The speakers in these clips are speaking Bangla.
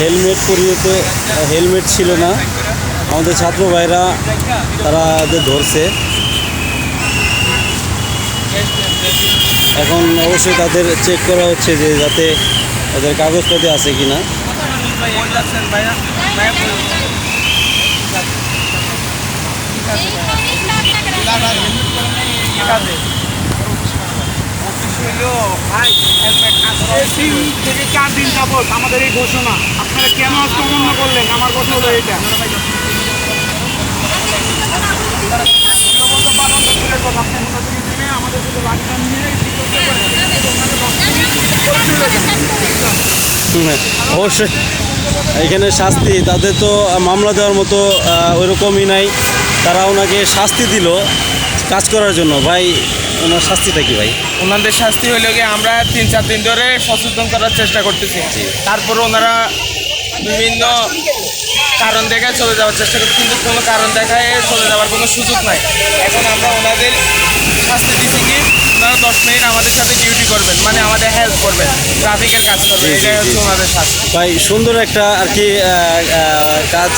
হেলমেট পরিয়ে হেলমেট ছিল না, আমাদের ছাত্র ভাইরা তাদের ধরছে। এখন অবশ্যই তাদের চেক করা হচ্ছে যে যাতে তাদের কাগজপাতি আছে কিনা। চার দিন যাবত আমাদের এই ঘোষণা, আপনারা কেন অমান্য করলেন? আমার কথা হলো এটা, অবশ্যই এখানে শাস্তি, তাদের তো মামলা দেওয়ার মতো ওইরকমই নাই। তারা ওনাকে শাস্তি দিল কাজ করার জন্য। ভাই ওনার শাস্তিটা কি ভাই? ওনাদের শাস্তি হইল গিয়ে আমরা 3-4 দিন ধরে সচেতন করার চেষ্টা করতেছি, তারপরে ওনারা বিভিন্ন কারণ দেখায় চলে যাওয়ার চেষ্টা করছে, কিন্তু কোনো কারণ দেখায় চলে যাওয়ার কোনো সুযোগ নাই। এখন আমরা ওনাদের শাস্তি দিচ্ছি কি, ওনারা 10 মিনিট আমাদের সাথে ডিউটি করবেন, মানে আমাদের হেল্প করবেন, ট্রাফিকের কাজ করবেন, এটাই হচ্ছে ওনাদের শাস্তি। ভাই সুন্দর একটা আর কি কাজ।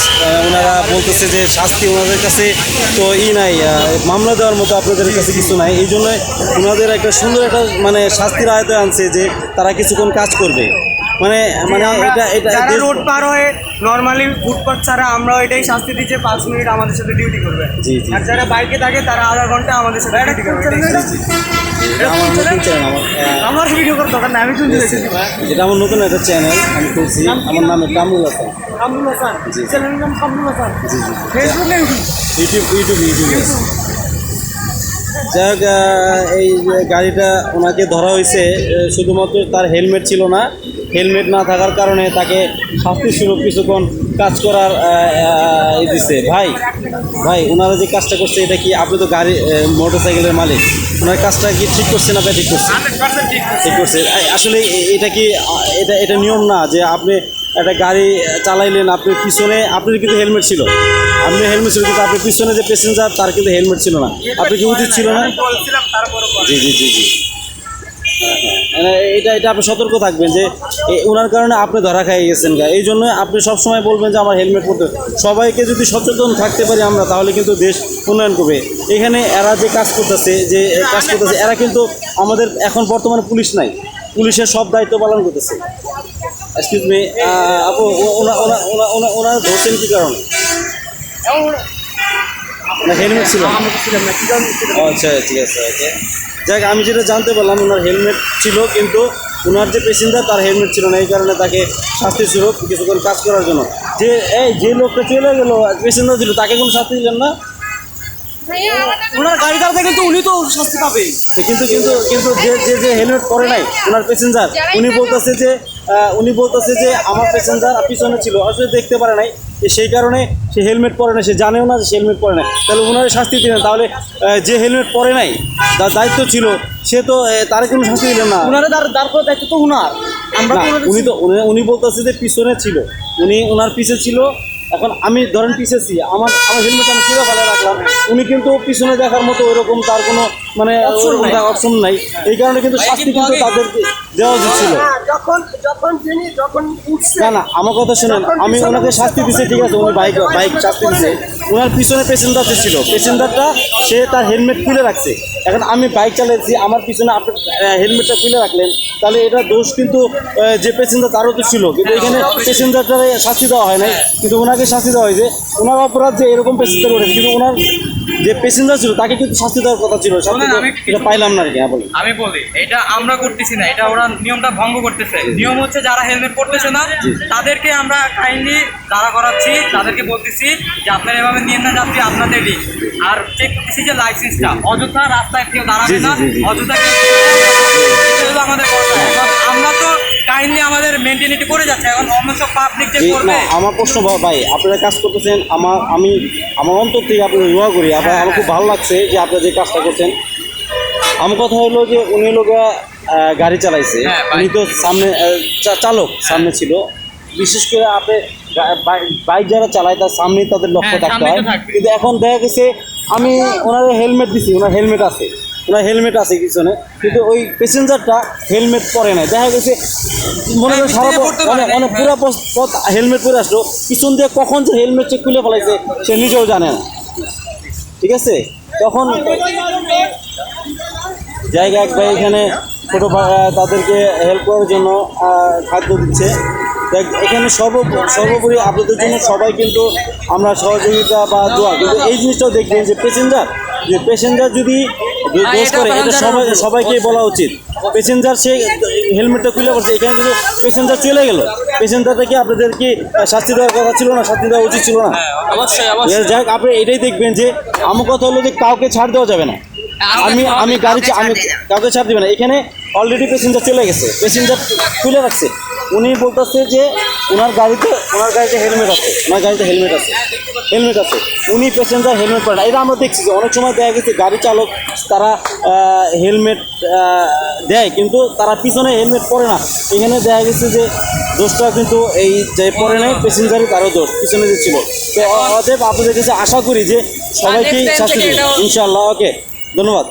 ওনারা বলতেছে যে শাস্তি ওনাদের কাছে তো নাই, মামলা দেওয়ার মতো আপনাদের কাছে কিছু নাই, এই জন্য ওনাদের একটা সুন্দর একটা মানে শাস্তির আয়তায় আনছে যে তারা কিছুক্ষণ কাজ করবে। মানে যারা রোড পার হয়ে নর্মালি ফুটপাথ ছাড়া আমরা এটাই শাস্তি দিচ্ছে, 5 মিনিট আমাদের সাথে ডিউটি করবে। আর যারা বাইকে থাকে তারা আধা ঘন্টা আমাদের সাথে ডিউটি করবে। আমার ভিডিও করার দরকার না, আমি শুনতে চাইছি। এটা আমার নতুন একটা চ্যানেল আমি খুলছি, আমার নাম কামরুল হাসান। কামরুল হাসান, চ্যানেলের নাম কামরুল হাসান। জি জি, ফেসবুক না ইউটিউব। যাই হোক, এই গাড়িটা ওনাকে ধরা হয়েছে শুধুমাত্র তার হেলমেট ছিল না। হেলমেট না থাকার কারণে তাকে শাস্তি স্বরূপ কিছুক্ষণ কাজ করার দিচ্ছে। ভাই ওনারা যে কাজটা করছে এটা কি, আপনি তো গাড়ি মোটর সাইকেলের মালিক, ওনার কাজটা কি ঠিক করছে না ঠিক করছে? ঠিক করছে। আসলে এটা কি এটা নিয়ম না যে আপনি একটা গাড়ি চালাইলেন, আপনি পিছনে আপনার কিন্তু হেলমেট ছিল, কিন্তু আপনার পিছনে যে প্যাসেঞ্জার তার কিন্তু হেলমেট ছিল না, আপনি কি উচিত ছিল না? জি। হ্যাঁ, এটা আপনি সতর্ক থাকবেন যে ওনার কারণে আপনি ধরা খাইয়ে গেছেন এই জন্য আপনি সবসময় বলবেন যে আমার হেলমেট পরতে। সবাইকে যদি সচেতন থাকতে পারি আমরা, তাহলে কিন্তু দেশ উন্নয়ন করবে। এখানে এরা যে কাজ করতেছে এরা কিন্তু আমাদের এখন বর্তমানে পুলিশ নাই, পুলিশের সব দায়িত্ব পালন করতেছে। এক্সকিউজ মি আপু, ওনারা ধরছেন কী কারণে? হেলমেট ছিল? আচ্ছা ঠিক আছে, ওকে। যাক, আমি যেটা জানতে পারলাম ওনার হেলমেট ছিল, কিন্তু ওনার যে প্যাসেঞ্জার তার হেলমেট ছিল না, এই কারণে তাকে শাস্তি স্বরূপ কিছুক্ষণ কাজ করার জন্য যে লোকটা চলে গেল প্যাসেঞ্জার ছিল তাকে কোনো শাস্তি দিলেন না? ওনার গাড়ি চালাতে কিন্তু উনি তো শাস্তি পাবে, কিন্তু যে হেলমেট পরে নাই ওনার প্যাসেঞ্জার, উনি বলতেছে যে আমার প্যাসেঞ্জার পিছনে ছিল, আসলে দেখতে পারে নাই, সেই কারণে সে হেলমেট পরে না, সে জানেও না যে সে হেলমেট পরে নাই। তাহলে ওনার শাস্তি দিলেন, তাহলে যে হেলমেট পরে নাই তার দায়িত্ব ছিল, সে তো তার কোনো শাস্তি দিলেন না। ওনারা তারপর দায়িত্ব তো ওনার, উনি বলতেছে যে পিছনে ছিল, ওনার পিছে ছিল। এখন আমি ধরেন পিছেছি, আমার হেলমেট আমি কীভাবে ফেলে রাখলাম, উনি কিন্তু পিছনে দেখার মতো ওইরকম তার কোনো মানে অপশন নাই, এই কারণে কিন্তু শাস্তি কিন্তু তাদেরকে দেওয়া উচিত ছিল। না আমার কথা শুনেন, আমি ওনাকে শাস্তি দিচ্ছি, ঠিক আছে, উনি বাইক শাস্তি দিচ্ছে, ওনার পিছনে প্যাসেঞ্জার ছিল, প্যাসেঞ্জারটা সে তার হেলমেট খুলে রাখছে। এখন আমি বাইক চালাচ্ছি, আমার পিছনে আপনি হেলমেটটা খুলে রাখলেন, তাহলে এটা দোষ কিন্তু যে প্যাসেঞ্জার তারও তো ছিল, কিন্তু এখানে প্যাসেঞ্জারটারে শাস্তি দেওয়া হয় নাই, কিন্তু ওনাকে শাস্তি দেওয়া হয়েছে। ওনার অপরাধ যে এরকম প্যাসেঞ্জার উঠেছে, কিন্তু ওনার যে প্যাসেঞ্জার ছিল তাকে কিন্তু শাস্তি দেওয়ার কথা ছিল, এটা পাইলাম না আর কি। আমি বলি এটা আমরা করতেছি না, এটা ওরা নিয়মটা ভঙ্গ করতেছে। নিয়ম হচ্ছে যারা হেলমেট পরতেছে না তাদেরকে আমরা কাইন্ডলি দাঁড়া করাচ্ছি, তাদেরকে বলতেছি যে আপনারা এভাবে নিয়ে না যাচ্ছি আপনাদের রিস্ক, আর চেক করতেছি যে লাইসেন্সটা, অযথা রাস্তায় কেউ দাঁড়াবে না, অযথা আমাদের আমরা তো কাইন্ডলি আমাদের মেনটেনিটি করে যাচ্ছে। এখন অন্য সব পাবলিক যে করবে। আমার প্রশ্ন ভাই, আপনারা কাজ করতেছেন, আমি আমার অন্তর থেকে আপনাদের দোয়া করি, আমার খুব ভালো লাগছে যে আপনারা যে কাজটা করছেন। আমার কথা হলো যে উনি লোক গাড়ি চালাইছে, উনি তো সামনে চালক সামনে ছিল, বিশেষ করে আপনি বাইক যারা চালায় তার সামনে তাদের লক্ষ্য থাকতে হয়, কিন্তু এখন দেখা গেছে আমি ওনার হেলমেট দিছি, ওনার হেলমেট আছে, ওনার হেলমেট আছে পিছনে, কিন্তু ওই প্যাসেঞ্জারটা হেলমেট পরে নাই। দেখা গেছে মনে করেন সারা অনেক পুরো পথ হেলমেট পরে আসলো, পিছন দিয়ে কখন যে হেলমেট সে খুলে ফেলাইছে সে নিজেও জানে না। ঠিক আছে, তখন জায়গা এক ভাই এখানে ছোটো তাদেরকে হেল্প করার জন্য খাদ্য দিচ্ছে। এখানে সর্বোপরি আপনাদের জন্য সবাই কিন্তু আমরা সহযোগিতা বা দোয়া, কিন্তু এই জিনিসটাও দেখবেন যে প্যাসেঞ্জার যদি দোষ করে এটা সবাইকেই বলা উচিত। প্যাসেঞ্জার সে হেলমেটটা খুলে পড়ছে, এখানে কিন্তু প্যাসেঞ্জার চলে গেল, প্যাসেঞ্জারটাকে আপনাদের কি শাস্তি দেওয়ার কথা ছিল না? শাস্তি দেওয়া উচিত ছিল না? অবশ্যই। যাই হোক, আপনি এটাই দেখবেন যে আমার কথা হলো যে কাউকে ছাড় দেওয়া যাবে না। আমি কাউকে ছাড় দিবে না। এখানে অলরেডি প্যাসেঞ্জার চলে গেছে, প্যাসেঞ্জার খুলে রাখছে। উনি বলতেছে যে ওনার গাড়িতে হেলমেট আছে, উনি প্যাসেঞ্জার হেলমেট পরে না। এটা আমরা দেখছি যে অনেক সময় দেখা গেছে গাড়ি চালক তারা হেলমেট দেয়, কিন্তু তারা পিছনে হেলমেট পরে না। এখানে দেখা গেছে যে দোষটা কিন্তু এই যে পরে নেয় প্যাসেঞ্জারই, তারও দোষ পিছনে যে ছিল। তো অতএব আপনাদের কাছে আশা করি যে সবাইকেই শাস্তি দেবে ইনশাআল্লাহ। ওকে, ধন্যবাদ।